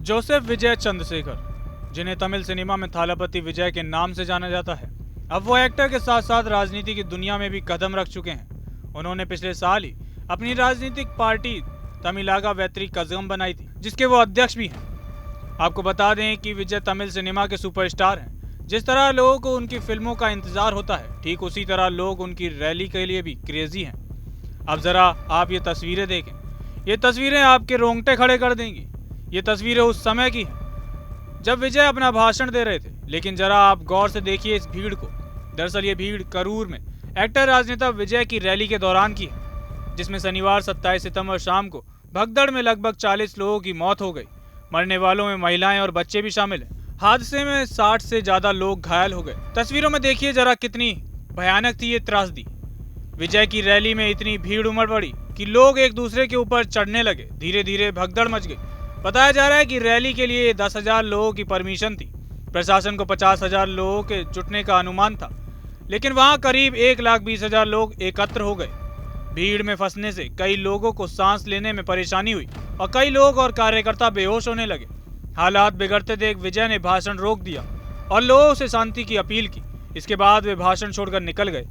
Joseph विजय चंद्रशेखर, जिन्हें Tamil cinema में थालापति विजय के नाम से जाना जाता है, अब वो एक्टर के साथ साथ राजनीति की दुनिया में भी कदम रख चुके हैं। उन्होंने पिछले साल ही अपनी राजनीतिक पार्टी तमिलागा वेत्री कज़गम बनाई थी, जिसके वो अध्यक्ष भी हैं। आपको बता दें कि विजय तमिल सिनेमा के सुपरस्टार हैं। जिस तरह लोगों को उनकी फिल्मों का इंतजार होता है, ठीक उसी तरह लोग उनकी रैली के लिए भी क्रेजी हैं। अब जरा आप ये तस्वीरें देखें। ये तस्वीरें आपके रोंगटे खड़े कर देंगी। ये तस्वीरें उस समय की हैं जब विजय अपना भाषण दे रहे थे, लेकिन जरा आप गौर से देखिए इस भीड़ को। दरअसल ये भीड़ करूर में एक्टर राजनेता विजय की रैली के दौरान की है, जिसमें शनिवार 27 सितंबर शाम को भगदड़ में लगभग 40 लोगों की मौत हो गई। मरने वालों में महिलाएं और बच्चे भी शामिल हैं। हादसे में 60 से ज्यादा लोग घायल हो गए। तस्वीरों में देखिए जरा कितनी भयानक थी ये त्रासदी। विजय की रैली में इतनी भीड़ उमड़ पड़ी कि लोग एक दूसरे के ऊपर चढ़ने लगे। धीरे धीरे भगदड़ मच गई। बताया जा रहा है कि रैली के लिए 10,000 लोगों की परमिशन थी। प्रशासन को 50,000 लोगों के जुटने का अनुमान था, लेकिन वहां करीब 1,20,000 लोग एकत्र हो गए। भीड़ में फंसने से कई लोगों को सांस लेने में परेशानी हुई और कई लोग और कार्यकर्ता बेहोश होने लगे। हालात बिगड़ते देख विजय ने भाषण रोक दिया और लोगों से शांति की अपील की। इसके बाद वे भाषण छोड़कर निकल गए।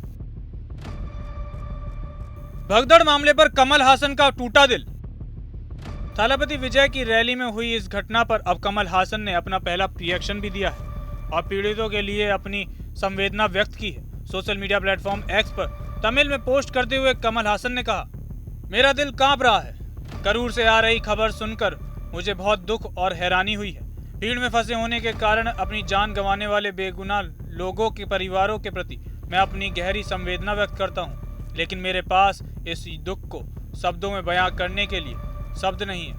भगदड़ मामले पर कमल हासन का टूटा दिल। थालापति विजय की रैली में हुई इस घटना पर अब कमल हासन ने अपना पहला रिएक्शन भी दिया है और पीड़ितों के लिए अपनी संवेदना व्यक्त की है। सोशल मीडिया प्लेटफॉर्म एक्स पर तमिल में पोस्ट करते हुए कमल हासन ने कहा, मेरा दिल कांप रहा है। करूर से आ रही खबर सुनकर मुझे बहुत दुख और हैरानी हुई है। भीड़ में फंसे होने के कारण अपनी जान गंवाने वाले बेगुनाह लोगों के परिवारों के प्रति मैं अपनी गहरी संवेदना व्यक्त करता हूँ, लेकिन मेरे पास इस दुख को शब्दों में बयां करने के लिए शब्द नहीं है।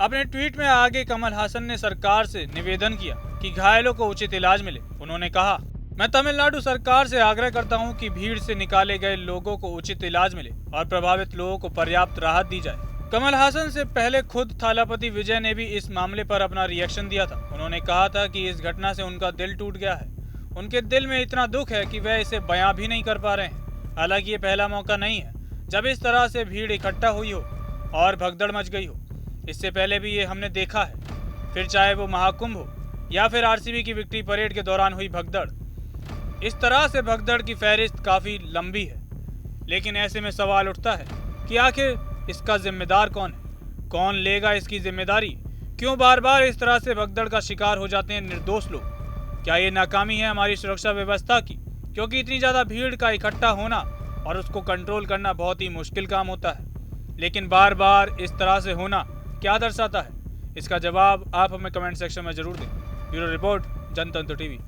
अपने ट्वीट में आगे कमल हासन ने सरकार से निवेदन किया कि घायलों को उचित इलाज मिले। उन्होंने कहा, मैं तमिलनाडु सरकार से आग्रह करता हूं कि भीड़ से निकाले गए लोगों को उचित इलाज मिले और प्रभावित लोगों को पर्याप्त राहत दी जाए। कमल हासन से पहले खुद थालापति विजय ने भी इस मामले पर अपना रिएक्शन दिया था। उन्होंने कहा था कि इस घटना से उनका दिल टूट गया है। उनके दिल में इतना दुख है कि वह इसे बयां भी नहीं कर पा रहे हैं। हालांकि ये पहला मौका नहीं है जब इस तरह से भीड़ इकट्ठा हुई हो और भगदड़ मच गई हो। इससे पहले भी ये हमने देखा है, फिर चाहे वो महाकुंभ हो या फिर आरसीबी की विक्ट्री परेड के दौरान हुई भगदड़। इस तरह से भगदड़ की फहरिस्त काफ़ी लंबी है, लेकिन ऐसे में सवाल उठता है कि आखिर इसका जिम्मेदार कौन है? कौन लेगा इसकी जिम्मेदारी? क्यों बार बार इस तरह से भगदड़ का शिकार हो जाते हैं निर्दोष लोग? क्या ये नाकामी है हमारी सुरक्षा व्यवस्था की? क्योंकि इतनी ज़्यादा भीड़ का इकट्ठा होना और उसको कंट्रोल करना बहुत ही मुश्किल काम होता है, लेकिन बार बार इस तरह से होना क्या दर्शाता है? इसका जवाब आप हमें कमेंट सेक्शन में जरूर दें। ब्यूरो रिपोर्ट, जनतंत्र टीवी।